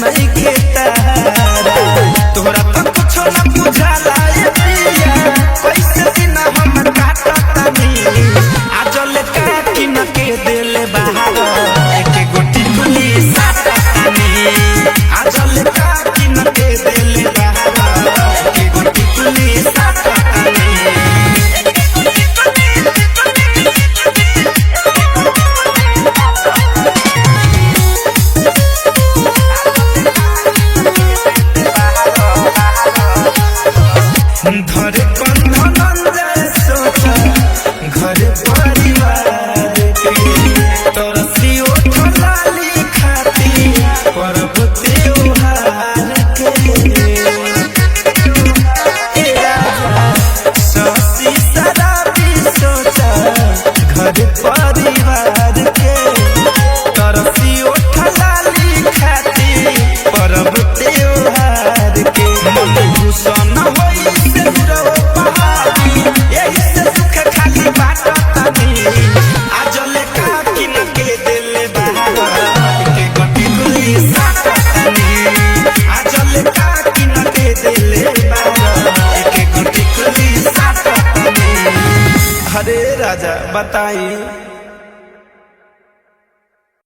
नहीं के तारा तोरा तो कुछ न बुझाला ए पिया कैसे दिन हम काटतानी आजल काटी न के देले बाहर एक गोटी गुली साटतानी आजल काटी न के देले बाहर एक गोटी गुली साटतानी घरे बंधन सोचा घर परिवार के तरसी उठलाली खाती परब त्योहार के ससी शराबी सोचा घर परिवार के तरसी उठलाली खाती परब त्योहार के मन भूषण होई हरे राजा बताई।